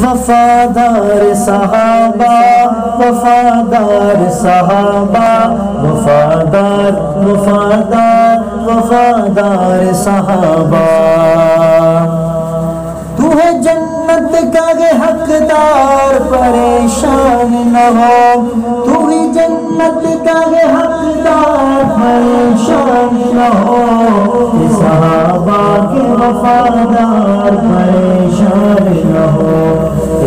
وفادار صحابہ وفادار صحابہ وفادار وفادار وفادار صحابہ تو ہے جنت کا حقدار پریشان نہ ہو تو ہی جنت کا حقدار پریشان نہ ہو صحابہ کے وفادار پریشان نہ ہو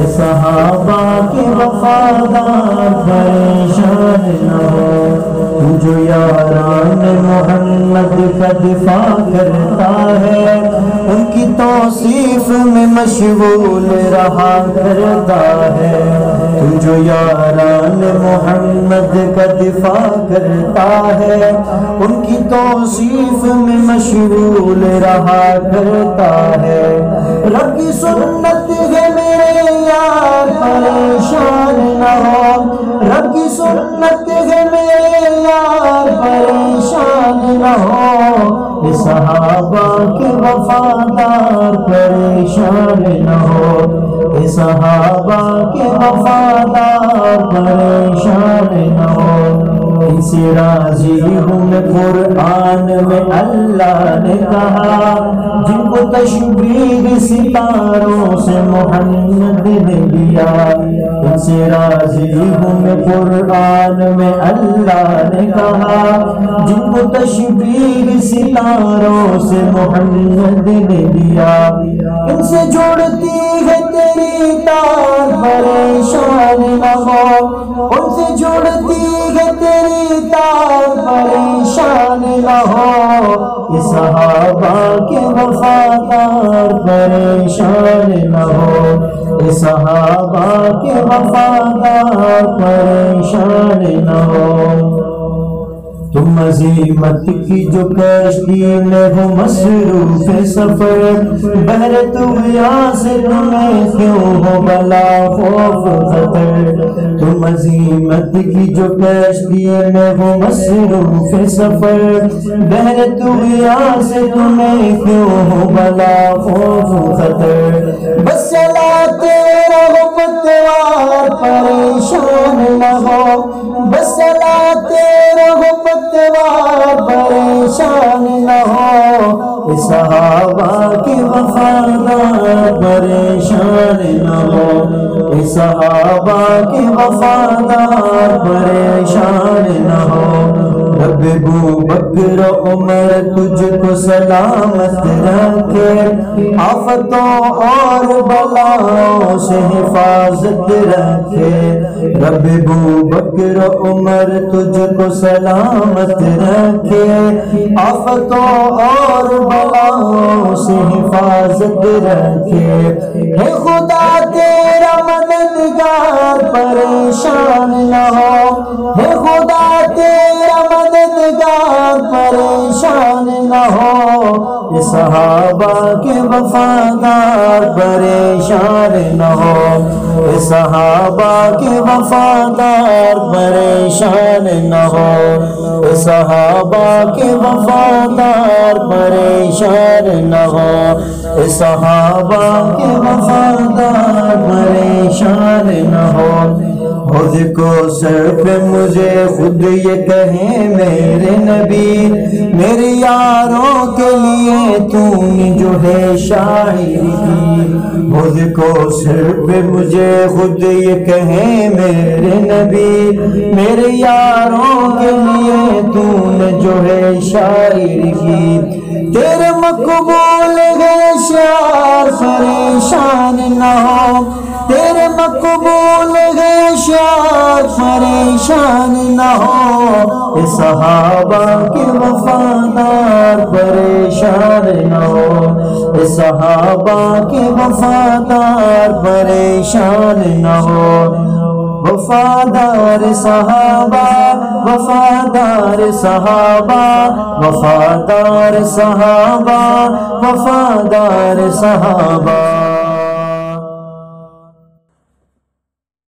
صحابہ کے وفادار پریشان نہ ہو جو یاران محمد کا دفاع کرتا ہے ان کی توصیف میں مشغول رہا کرتا ہے جو یاران محمد کا دفاع کرتا ہے ان کی توصیف میں مشغول رہا کرتا ہے رب کی سنت ہے میرے یار پریشان نہ ہو رب کی سنت ہے میرے یار پریشان نہ ہو صحابہ کے وفادار پریشان نہ ہو صحابہ کے وفادار پریشان نہ ہو ان سے راضی ہوں میں قرآن میں اللہ نے کہا جن کو تشبیہ ستاروں سے محمد نے دیا ان سے راضی ہوں میں قرآن میں اللہ نے کہا جن کو تشبیہ ستاروں سے محمد نے دیا ان سے جوڑتی ہے تیری تار پریشان نہ ہو ان سے جوڑتی ہے تیری تار پریشان نہ ہو صحابہ کے وفادار پریشان نہ ہو صحابہ کے وفادار پریشان نہ ہو تم عظیمت کی جو کشتی میں ہو مصروف سفر بحر طغیاں سے تمہیں کیوں ہو بلا خوف خطر تم عظیمت کی جو کشتی میں ہو مصروف سفر بحر طغیاں سے تمہیں کیوں ہو بلا خوف خطر بس چلاتے رہو پتوار پریشان نہ ہو بس چلاتے رہو پتوار پریشان نہ ہو صحابہ کے وفادار پریشان نہ ہو صحابہ کے وفادار پریشان نہ ہو رب ابو بکر عمر تجھ کو سلامت رکھے آفتوں اور بلاؤں سے حفاظت رکھے رب ابو بکر عمر تجھ کو سلامت رکھے آفتوں اور بلاؤں سے حفاظت رکھے ہے خدا تیرا مددگار پریشان نہ ہو ہے خدا تیرا مددگار پریشان نہ ہو صحابہ کے وفادار پریشان نہ ہو صحابہ کے وفادار پریشان نہ ہو صحابہ کے وفادار پریشان نہ ہو صحابہ کے وفادار پریشان نہ ہو خود کو سر پہ مجھے خود یہ کہیں میرے نبی میرے یاروں کے لیے تو نے جو ہے شاعری کی خود کو سر پہ مجھے خود یہ کہیں میرے نبی میرے یاروں کے لیے تو نے جو ہے شاعری کی تیرے مقبول ہے شعر پریشان نہ ہو تیرے مقبول ہے شعر پریشان نہ ہو صحابہ کے وفادار پریشان نہ ہو صحابہ کے وفادار پریشان نہ ہو وفادار صحابہ وفادار صحابہ وفادار صحابہ وفادار صحابہ